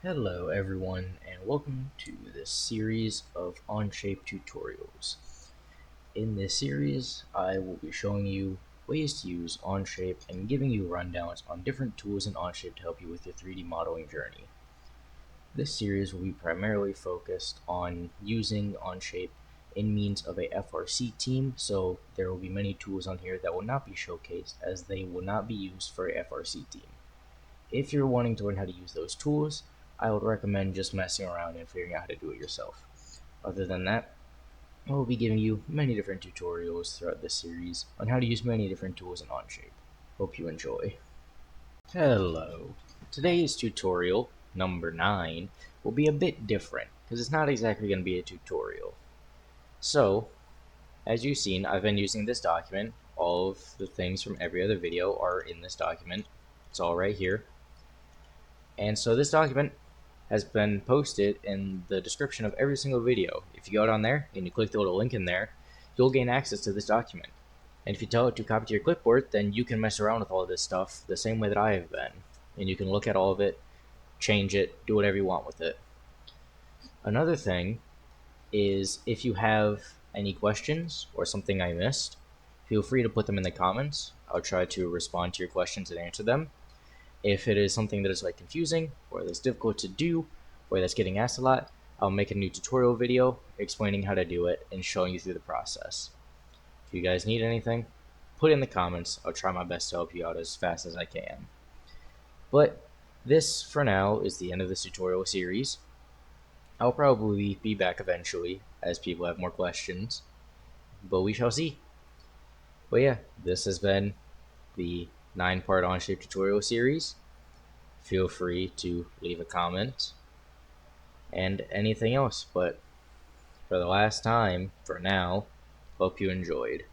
Hello everyone and welcome to this series of Onshape tutorials. In this series, I will be showing you ways to use Onshape and giving you rundowns on different tools in Onshape to help you with your 3D modeling journey. This series will be primarily focused on using Onshape in means of a FRC team, so there will be many tools on here that will not be showcased as they will not be used for a FRC team. If you're wanting to learn how to use those tools, I would recommend just messing around and figuring out how to do it yourself. Other than that, I will be giving you many different tutorials throughout this series on how to use many different tools in Onshape. Hope you enjoy. Hello. Today's tutorial, number 9, will be a bit different because it's not exactly going to be a tutorial. So, as you've seen, I've been using this document. All of the things from every other video are in this document. It's all right here. And so this document has been posted in the description of every single video. If you go down there and you click the little link in there, you'll gain access to this document. And if you tell it to copy to your clipboard, then you can mess around with all of this stuff the same way that I have been. And you can look at all of it, change it, do whatever you want with it. Another thing is if you have any questions or something I missed, feel free to put them in the comments. I'll try to respond to your questions and answer them. If it is something that is like confusing or that's difficult to do or that's getting asked a lot, I'll make a new tutorial video explaining how to do it and showing you through the process. If you guys need anything, put it in the comments. I'll try my best to help you out as fast as I can. But this, for now, is the end of this tutorial series. I'll probably be back eventually as people have more questions, but we shall see. But yeah, this has been the 9-part Onshape tutorial series. Feel free to leave a comment and anything else, but for the last time, for now, hope you enjoyed.